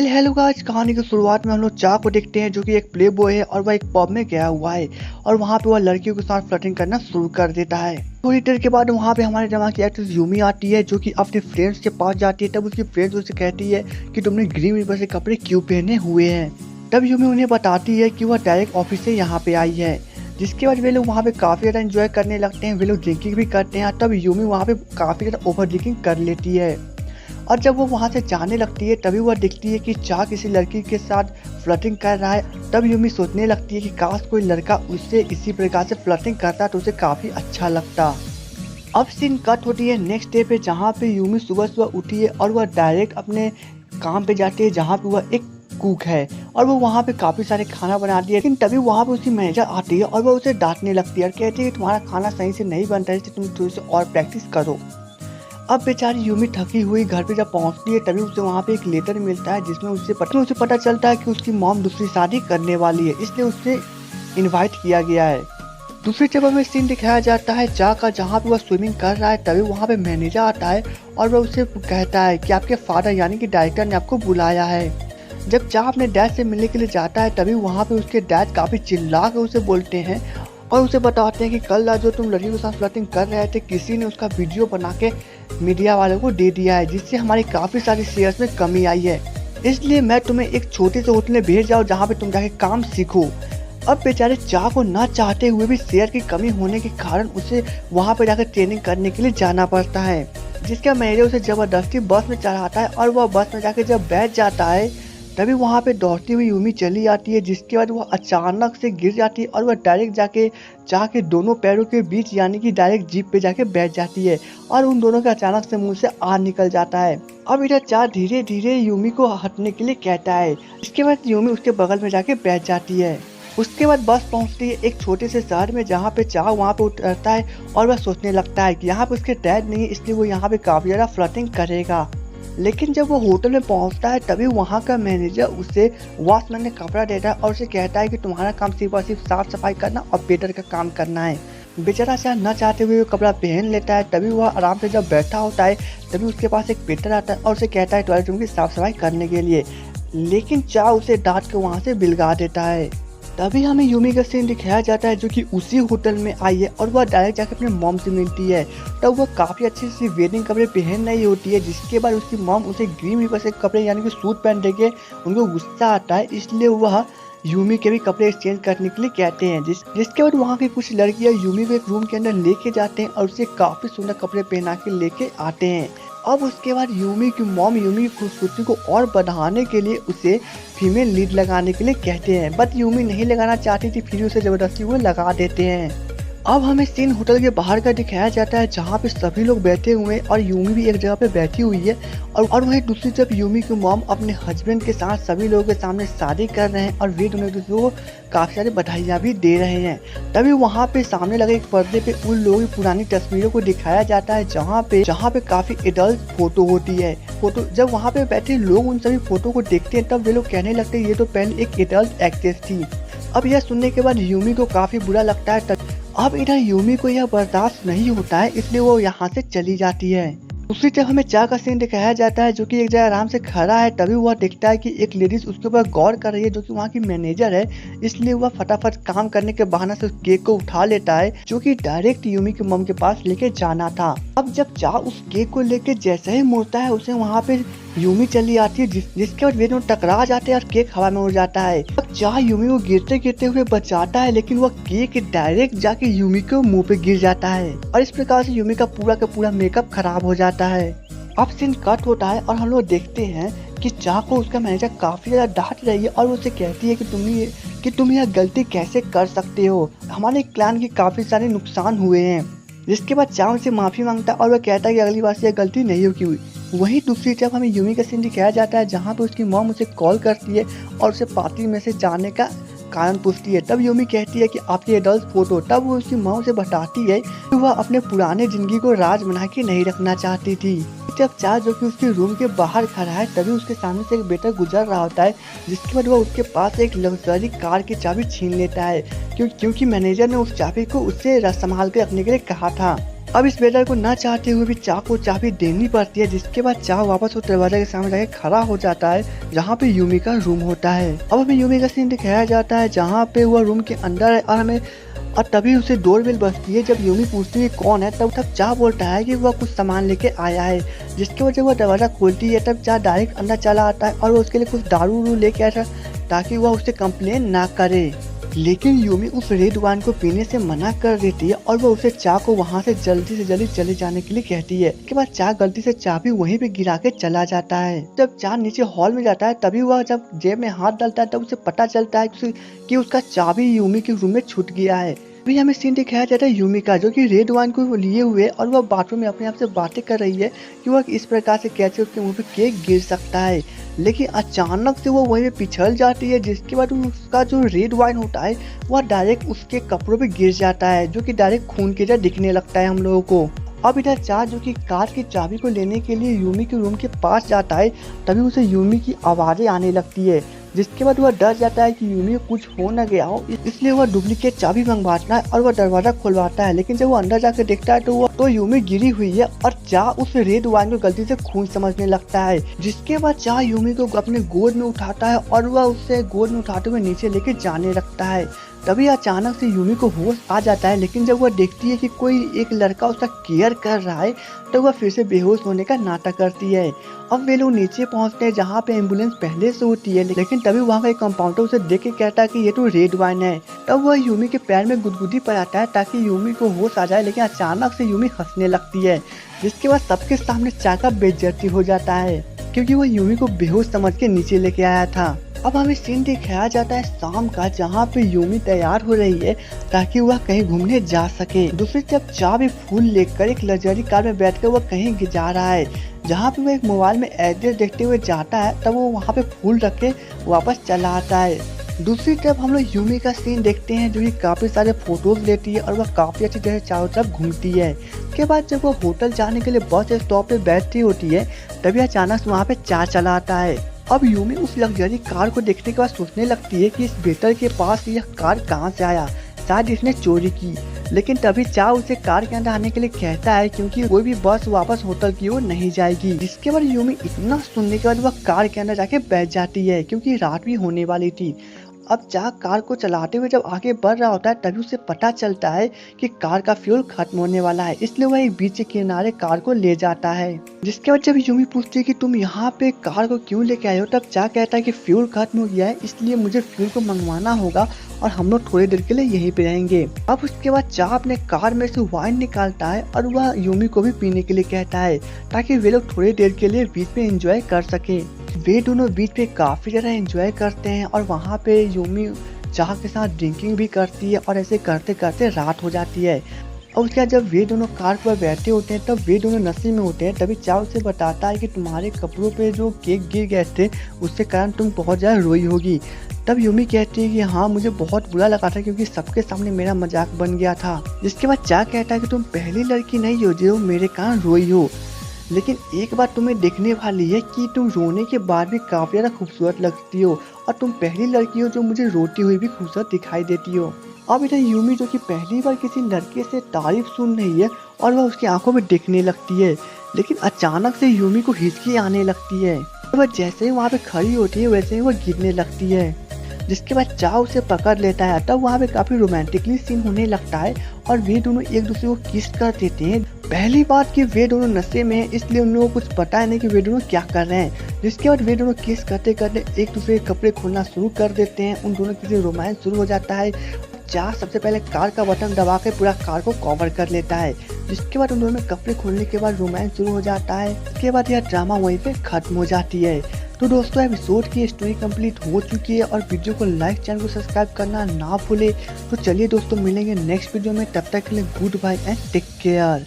Well hello guys, कहानी की शुरुआत में हम लोग चा को देखते हैं जो कि एक प्ले बॉय है और वह एक पब में गया हुआ है और वहाँ पे वह लड़कियों के साथ फ्लर्टिंग करना शुरू कर देता है। थोड़ी देर के बाद वहाँ पे हमारे दिमाग की एक्ट्रेस यूमी आती है जो कि अपने फ्रेंड्स के पास जाती है। तब उसकी फ्रेंड्स उससे कहती है कि तुमने ग्रीन रिवर से कपड़े क्यों पहने हुए हैं। तब यूमी उन्हें बताती है कि वह डायरेक्ट ऑफिस से यहाँ पे आई है। जिसके बाद वे लोग वहाँ पे काफी ज्यादा एंजॉय करने लगते हैं। वे लोग ड्रिंकिंग भी करते हैं। तब यूमी वहाँ पे काफी ज्यादा ओवर ड्रिंकिंग कर लेती है और जब वो वहाँ से जाने लगती है तभी वह देखती है कि चा किसी लड़की के साथ फ्लर्टिंग कर रहा है। तब यूमी सोचने लगती है कि काश कोई लड़का उससे इसी प्रकार से फ्लर्टिंग करता तो उसे काफी अच्छा लगता। अब सीन कट होती है नेक्स्ट डे पे, जहाँ पे यूमी सुबह सुबह उठी है और वह डायरेक्ट अपने काम पे जाती है जहाँ पे वह एक कुक है और वो वहाँ पे काफी सारे खाना बनाती है। लेकिन तभी वहाँ पे उसकी मैनेजर आती है और वह उसे डांटने लगती है और कहती है कि तुम्हारा खाना सही से नहीं बनता है, इसलिए तुम थोड़ी सी और प्रैक्टिस करो। अब बेचारी यूमी थकी हुई घर पे जब पहुंचती है तभी उसे वहाँ पे एक लेटर मिलता है जिसमें उसे पता चलता है कि उसकी मॉम दूसरी शादी करने वाली है, इसलिए उसे इनवाइट किया गया है। दूसरी जगह में सीन दिखाया जाता है चा का, जहाँ पे वह स्विमिंग कर रहा है। तभी वहाँ पे मैनेजर आता है और वह उसे कहता है कि आपके फादर यानी कि डायरेक्टर ने आपको बुलाया है। जब चा अपने डैड से मिलने के लिए जाता है तभी वहाँ पे उसके डैड काफी चिल्ला के उसे बोलते हैं और उसे बताते हैं कि कल रात जो तुम लड़की के साथ फ्लर्टिंग कर रहे थे किसी ने उसका वीडियो बना के मीडिया वालों को दे दिया है, जिससे हमारी काफी सारी शेयर्स में कमी आई है। इसलिए मैं तुम्हें एक छोटे से होटल में भेज जाऊँ जहाँ पे तुम जाके काम सीखो। अब बेचारे चा को ना चाहते हुए भी शेयर की कमी होने के कारण उसे वहाँ पे जाकर ट्रेनिंग करने के लिए जाना पड़ता है। जिसका मैनेजर उसे जबरदस्ती बस में चढ़ाता है और वह बस में जाके जब बैठ जाता है तभी वहाँ पे दौड़ती हुई यूमी चली आती है। जिसके बाद वह अचानक से गिर जाती है और वह डायरेक्ट जाके चा के दोनों पैरों के बीच यानी कि डायरेक्ट जीप पे जाके बैठ जाती है और उन दोनों के अचानक से मुंह से आग निकल जाता है। अब इधर चा धीरे धीरे यूमी को हटने के लिए कहता है। इसके बाद यूमी उसके बगल में जाके बैठ जाती है। उसके बाद बस पहुंचती है एक छोटे से शहर में जहाँ पे चा वहाँ पे उतरता है और वह सोचने लगता है कि यहाँ पे उसके डैड नहीं है, इसलिए वो यहाँ पे काफी ज्यादा फ्लर्टिंग करेगा। लेकिन जब वो होटल में पहुंचता है तभी वहाँ का मैनेजर उसे वॉचमैन ने कपड़ा देता है और उसे कहता है कि तुम्हारा काम सिर्फ और सिर्फ साफ सफाई करना और वेटर का काम करना है। बेचारा शायद न चाहते हुए वो कपड़ा पहन लेता है। तभी वह आराम से जब बैठा होता है तभी उसके पास एक वेटर आता है और उसे कहता है टॉयलेट रूम की साफ सफाई करने के लिए। लेकिन चा उसे डांट के वहाँ से बिलगा देता है। तभी हमें यूमी का सीन दिखाया जाता है जो कि उसी होटल में आई है और वह डायरेक्ट जाकर अपने मॉम से मिलती है। तब वह काफी अच्छे से वेडिंग कपड़े पहन रही होती है। जिसके बाद उसकी मॉम उसे ग्रीन रिवर से कपड़े यानी कि सूट पहन देके उनको गुस्सा आता है, इसलिए वह यूमी के भी कपड़े एक्सचेंज करने के लिए कहते हैं। जिसके बाद वहाँ की कुछ लड़कियाँ यूमी को एक रूम के अंदर लेके जाते हैं और उसे काफी सुंदर कपड़े पहना के लेके आते हैं। अब उसके बाद यूमी की मॉम यूमी की खूबसूरती को और बढ़ाने के लिए उसे फीमेल लीड लगाने के लिए कहते हैं, बट यूमी नहीं लगाना चाहती थी, फिर उसे जबरदस्ती वो लगा देते हैं। अब हमें सीन होटल के बाहर का दिखाया जाता है जहाँ पे सभी लोग बैठे हुए हैं और यूमी भी एक जगह पे बैठी हुई है और वहीं दूसरी तरफ यूमी की मॉम अपने हस्बैंड के साथ सभी लोगों के सामने शादी कर रहे हैं और वे दोनों एक दूसरे को काफी सारी बधाइयाँ भी दे रहे हैं। तभी वहाँ पे सामने लगे एक पर्दे पे उन लोगों की पुरानी तस्वीरों को दिखाया जाता है जहाँ पे काफी एडल्ट फोटो होती है। फोटो जब वहाँ पे बैठे लोग उन सभी फोटो को देखते हैं तब वे लोग कहने लगते हैं ये तो पहले एक एडल्ट एक्ट्रेस थी। अब यह सुनने के बाद यूमी को काफी बुरा लगता है। अब इधर यूमी को यह बर्दाश्त नहीं होता है, इसलिए वो यहाँ से चली जाती है। दूसरी तरफ हमें चा का सीन दिखाया जाता है जो कि एक जगह आराम से खड़ा है। तभी वह देखता है कि एक लेडीज उसके ऊपर गौर कर रही है जो कि वहाँ की मैनेजर है, इसलिए वह फटाफट काम करने के बहाने से उस केक को उठा लेता है जो कि डायरेक्ट यूमी के मम के पास लेके जाना था। अब जब चा उस केक को लेके जैसे ही मुड़ता है उसे वहाँ पे यूमी चली आती है, जिसके बाद वे दोनों टकरा जाते हैं और केक हवा में उड़ जाता है। अब चा यूमी को गिरते गिरते हुए बचाता है, लेकिन वह केक डायरेक्ट जाके यूमी के मुंह पे गिर जाता है और इस प्रकार से यूमी का पूरा मेकअप खराब हो जाता है। अब सीन कट होता है और हम लोग देखते हैं कि चा को उसका मैनेजर काफी ज्यादा डांट रही है और उसे कहती है कि तुम यह गलती कैसे कर सकते हो, हमारे क्लान के काफी सारे नुकसान हुए हैं। जिसके बाद चा उनसे माफी मांगता है और वह कहता है कि अगली बार से यह गलती नहीं होगी। वहीं दूसरी तरफ हमें यूमी का सीन दिखाया जाता है जहाँ पे उसकी मॉम उसे कॉल करती है और उसे पार्टी में से जाने का कारण पूछती है। तब यूमी कहती है कि आपकी एडल्ट फोटो। तब वो उसकी माँ से बताती है कि वह अपने पुराने जिंदगी को राज बना के नहीं रखना चाहती थी। जब चा जो कि उसके रूम के बाहर खड़ा है तभी उसके सामने से एक बेटा गुजर रहा होता है, जिसके बाद वह उसके पास एक लग्जरी कार की चाबी छीन लेता है क्योंकि मैनेजर ने उस चाबी को उससे संभाल के रखने के लिए कहा था। अब इस वेटर को न चाहते हुए भी चा को चाबी देनी पड़ती है, जिसके बाद चा वापस उस दरवाजा के सामने जाके खड़ा हो जाता है जहाँ पे यूमी का रूम होता है। अब हमें यूमी का सीन दिखाया जाता है जहाँ पे वह रूम के अंदर है और तभी उसे डोरबेल बजती है। जब यूमी पूछती है कौन है, तब चा बोलता है कि वह कुछ सामान लेके आया है, जिसके वजह वह दरवाजा खोलती है। तब चा डायरेक्ट अंदर चला आता है और वो उसके लिए कुछ दारू लेके आया था ताकि वह उससे कंप्लेन ना करे। लेकिन यूमी उस रेड वाइन को पीने से मना कर देती है और वह उसे चा को वहां से जल्दी चले जाने के लिए कहती है। इसके बाद चा गलती से चाबी वहीं पे गिरा के चला जाता है। जब चा नीचे हॉल में जाता है तभी वह जब जेब में हाथ डालता है तब उसे पता चलता है कि उसका चाबी यूमी के रूम में छूट गया है। अभी हमें सीन दिखाया जाता है यूमी का, जो कि रेड वाइन को लिए हुए और वह बाथरूम में अपने आप से बातें कर रही है कि वह इस प्रकार से कैसे उसके मुंह पे केक गिर सकता है। लेकिन अचानक से वो वहीं पे पिछल जाती है, जिसके बाद उसका जो रेड वाइन होता है वह डायरेक्ट उसके कपड़ों पे गिर जाता है, जो कि डायरेक्ट खून की तरह दिखने लगता है हम लोगों को। अब इधर चा जो कि कार की चाबी को लेने के लिए यूमी के रूम के पास जाता है, तभी उसे यूमी की आवाजें आने लगती है, जिसके बाद वह डर जाता है कि यूमी को कुछ हो न गया हो, इसलिए वह डुप्लीकेट चाबी मंगवाता है और वह दरवाजा खुलवाता है। लेकिन जब वो अंदर जाकर देखता है तो यूमी गिरी हुई है और चा उस रेड वाइन को गलती से खून समझने लगता है। जिसके बाद चा यूमी को अपने गोद में उठाता है और वह उससे गोद में उठाते हुए नीचे लेके जाने लगता है। तभी अचानक से यूमी को होश आ जाता है, लेकिन जब वह देखती है कि कोई एक लड़का उसका केयर कर रहा है तो वह फिर से बेहोश होने का नाटक करती है। अब वे लोग नीचे पहुंचते हैं जहां पे एम्बुलेंस पहले से होती है, लेकिन तभी वहां का एक कंपाउंडर उसे देख के कहता है कि ये तो रेड वाइन है। तब वह यूमी के पैर में गुदगुदी पर आता है ताकि यूमी को होश आ जाए, लेकिन अचानक से यूमी हंसने लगती है, जिसके बाद सबके सामने चा का बेइज्जती हो जाता है क्योंकि वह यूमी को बेहोश समझ के नीचे लेके आया था। अब हमें सीन दिखाया जाता है शाम का, जहाँ पे यूमी तैयार हो रही है ताकि वह कहीं घूमने जा सके। दूसरी तरफ चा भी फूल लेकर एक लग्जरी कार में बैठकर वह कहीं जा रहा है, जहाँ पे वो एक मोबाइल में एड्रेस देखते हुए जाता है। तब वो वहाँ पे फूल रख के वापस चला आता है। दूसरी तरफ हम लोग यूमी का सीन देखते हैं, जो कि काफी सारे फोटोज लेती है और वह काफी अच्छी तरह चारों तरफ घूमती है। के बाद जब वह होटल जाने के लिए बस स्टॉप पे बैठती होती है, तभी अचानक से वहाँ पे चा चला आता है। अब यूमी उस लग्जरी कार को देखने के बाद सोचने लगती है कि इस वेटर के पास यह कार कहाँ से आया, शायद इसने चोरी की। लेकिन तभी चा उसे कार के अंदर आने के लिए कहता है, क्योंकि कोई भी बस वापस होटल की ओर नहीं जाएगी। जिसके बाद यूमी इतना सुनने के बाद वह कार के अंदर जाके बैठ जाती है, क्योंकि रात भी होने वाली थी। अब चा कार को चलाते हुए जब आगे बढ़ रहा होता है, तभी उसे पता चलता है कि कार का फ्यूल खत्म होने वाला है, इसलिए वह एक बीच के किनारे कार को ले जाता है। जिसके बाद जब यूमी पूछती है कि तुम यहाँ पे कार को क्यों लेके आए हो, तब चा कहता है कि फ्यूल खत्म हो गया है, इसलिए मुझे फ्यूल को मंगवाना होगा और हम लोग थोड़ी देर के लिए यहीं पे रहेंगे। अब उसके बाद चा अपने कार में से वाइन निकालता है और वह यूमी को भी पीने के लिए कहता है, ताकि वे लोग थोड़ी देर के लिए बीच में एंजॉय कर सके। वे दोनों बीच पे काफी ज्यादा एंजॉय करते हैं और वहाँ पे यूमी चाह के साथ ड्रिंकिंग भी करती है और ऐसे करते करते रात हो जाती है। और उसके बाद जब वे दोनों कार पर बैठे होते हैं, तब वे दोनों नशे में होते हैं। तभी चाव उसे बताता है कि तुम्हारे कपड़ों पे जो केक गिर गए थे, उसके कारण तुम बहुत ज़्यादा रोई होगी। तब यूमी कहती है कि हाँ, मुझे बहुत बुरा लगा था क्योंकि सबके सामने मेरा मजाक बन गया था। जिसके बाद चा कहता है कि तुम पहली लड़की नहीं हो जो मेरे कारण रोई हो, लेकिन एक बात तुम्हें देखने वाली है कि तुम रोने के बाद भी काफी ज्यादा खूबसूरत लगती हो और तुम पहली लड़की हो जो मुझे रोती हुई भी खूबसूरत दिखाई देती हो। अब इधर यूमी जो कि पहली बार किसी लड़के से तारीफ सुन रही है और वह उसकी आंखों में दिखने लगती है, लेकिन अचानक से यूमी को हिचकी आने लगती है। वह जैसे ही वहाँ पे खड़ी होती है वैसे ही वह गिरने लगती है। जिसके बाद चा उसे पकड़ लेता है। तब वहाँ पे काफी रोमांटिकली सीन होने लगता है और वे दोनों एक दूसरे को किस कर देते हैं। पहली बात कि वे दोनों नशे में हैं, इसलिए उन लोगों को कुछ पता है नहीं कि वे दोनों क्या कर रहे हैं। जिसके बाद वे दोनों किस करते करते एक दूसरे के कपड़े खोलना शुरू कर देते हैं। उन दोनों के रोमांस शुरू हो जाता है। चा सबसे पहले कार का बटन दबा के पूरा कार को कवर कर लेता है। जिसके बाद उन दोनों में कपड़े खोलने के बाद रोमांस शुरू हो जाता है। इसके बाद यह ड्रामा वहीं पे खत्म हो जाती है। तो दोस्तों, एपिसोड की स्टोरी कंप्लीट हो चुकी है और वीडियो को लाइक, चैनल को सब्सक्राइब करना ना भूले। तो चलिए दोस्तों, मिलेंगे नेक्स्ट वीडियो में। तब तक के लिए goodbye and take care.